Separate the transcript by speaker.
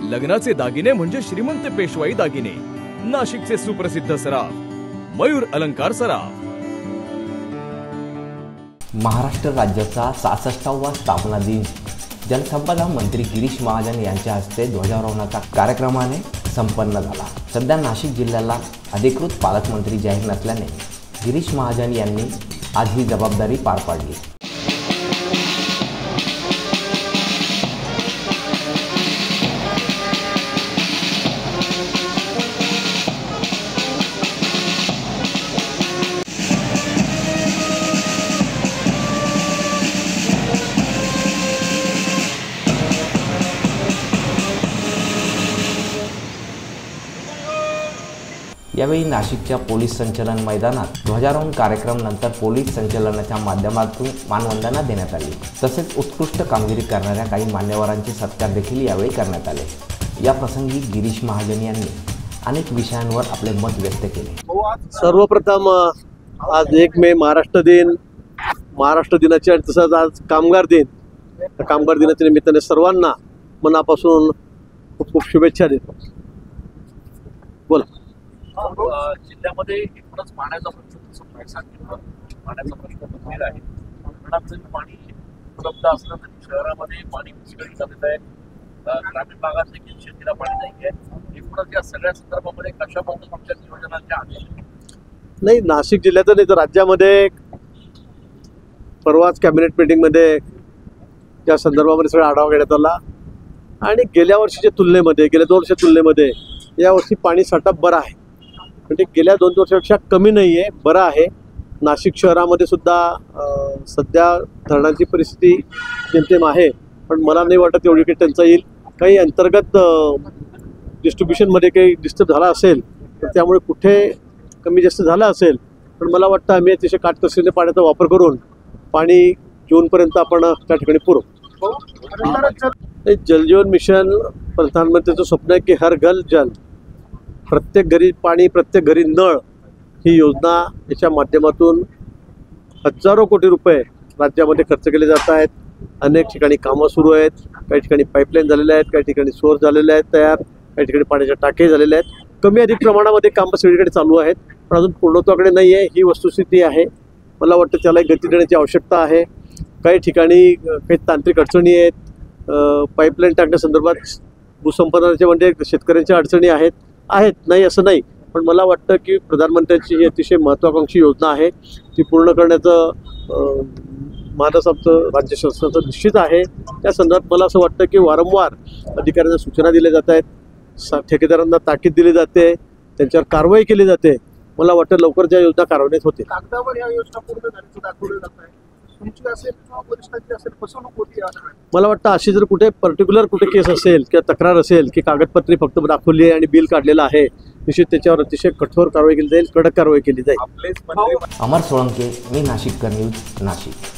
Speaker 1: लग्नाचे दागिने म्हणजे श्रीमंत पेशवाई दागिने। नाशिकचे सुप्रसिद्ध सराफ मयूर अलंकार सराफ।
Speaker 2: महाराष्ट्र राज्याचा 66वा स्थापना दिन जलसंपदा मंत्री गिरीश महाजन यांच्या हस्ते ध्वजारोहणाचा कार्यक्रमाने संपन्न झाला। सध्या नाशिक जिल्ह्याला अधिकृत पालकमंत्री जाहीर नसल्याने गिरीश महाजन यांनी आज ही जबाबदारी पार पाडली। यावेळी नाशिकच्या पोलीस संचलन मैदानात ध्वजारोहण कार्यक्रम नंतर पोलीस संचलनाच्या माध्यमातून मानवंदना देण्यात आली। तसेच उत्कृष्ट कामगिरी करणाऱ्या काही मान्यवरांचे सत्कार देखील यावेळी करण्यात आले। या प्रसंगी गिरीश महाजन यांनी अनेक विषयांवर आपले मत व्यक्त केले।
Speaker 3: सर्वप्रथम आज 1 मे महाराष्ट्र दिन, महाराष्ट्र दिनाची आणि तसंच आज कामगार दिन। कामगार दिनाच्या निमित्ताने सर्वांना मनापासून खूप खूप शुभेच्छा देतो। बोला।
Speaker 4: जिल्ह्यामध्ये एकूणच पाण्याचा प्रश्न सांगितलं, पाण्याचा प्रश्न गंभीर आहे। धरणाचं पाणी उपलब्ध असलं तरी शहरामध्ये पाणी विस्कळीत झालेलं आहे। ग्रामीण भागात देखील शेतीला पाणी नाही आहे। एकूणच या सगळ्या संदर्भामध्ये कशा पद्धतीच्या नियोजनाच्या आधी
Speaker 3: नाही, नाशिक जिल्ह्यात नाही तर राज्यामध्ये परवाच कॅबिनेट मीटिंगमध्ये त्या संदर्भामध्ये सगळा आढावा घेण्यात आला आणि गेल्या वर्षीच्या तुलनेमध्ये, गेल्या 2 वर्षाच्या तुलनेमध्ये यावर्षी पाणी साठा बरा आहे। म्हणजे गेल्या 2 वर्षापेक्षा कमी नाही आहे, बरं आहे। नाशिक शहरामध्ये सुद्धा सध्या धरणांची परिस्थिती जेमतेम आहे, पण मला नाही वाटत एवढी काही टंचाई येईल। काही अंतर्गत डिस्ट्रीब्युशनमध्ये काही डिस्टर्ब झाला असेल तर त्यामुळे कुठे कमी जास्त झालं असेल, पण मला वाटतं आम्ही अतिशय काटकसरीने पाण्याचा वापर करून पाणी जूनपर्यंत आपण त्या ठिकाणी पुरवू। जलजीवन मिशन प्रधानमंत्र्यांचं स्वप्न आहे की हर घर जल, प्रत्येक घरी पाणी, प्रत्येक घरी नळ, ही योजना याच्या माध्यमातून हजारो कोटी रुपये राज्यामध्ये खर्च केले जात आहेत। अनेक ठिकाणी कामं सुरू आहेत, काही ठिकाणी पाईपलाईन झालेल्या आहेत, काही ठिकाणी सोर्स झालेले आहेत तयार, काही ठिकाणी पाण्याच्या टाके झालेले आहेत। कमी अधिक प्रमाणामध्ये कामं सगळीकडे चालू आहेत, पण अजून पूर्णत्वाकडे नाही आहे, ही वस्तुस्थिती आहे। मला वाटतं त्याला गती देण्याची आवश्यकता आहे। काही ठिकाणी काही तांत्रिक अडचणी आहेत, पाईपलाईन टाकण्यासंदर्भात भूसंपादनाचे म्हणजे शेतकऱ्यांच्या अडचणी आहेत नाही असं नाही, पण मला वाटतं की प्रधानमंत्र्यांची ही अतिशय महत्त्वाकांक्षी योजना आहे, ती पूर्ण करण्याचं मानस आमचं राज्य शासनाचं निश्चित आहे। त्या संदर्भात मला असं वाटतं की वारंवार अधिकाऱ्यांना सूचना दिल्या जात आहेत, ठेकेदारांना ताकीद दिली जाते, त्यांच्यावर कारवाई केली जाते। मला वाटतं लवकर ज्या योजना कार्यान्वित होतील।
Speaker 4: कागदावर या योजना पूर्ण झाल्याचं दाखवलं जात आहे, तुमची असेल किंवा वरिष्ठांची असेल फसवणूक होती।
Speaker 3: मला वाटतं अशी जर कुठे पर्टिक्युलर कुठे केस असेल किंवा तक्रार असेल की कागदपत्री फक्त दाखवली आहे आणि बिल काढलेलं आहे, निश्चित त्याच्यावर अतिशय कठोर कारवाई केली जाईल, कडक कारवाई केली जाईल।
Speaker 2: अमर सोळंके, मी नाशिककर न्यूज, नाशिक।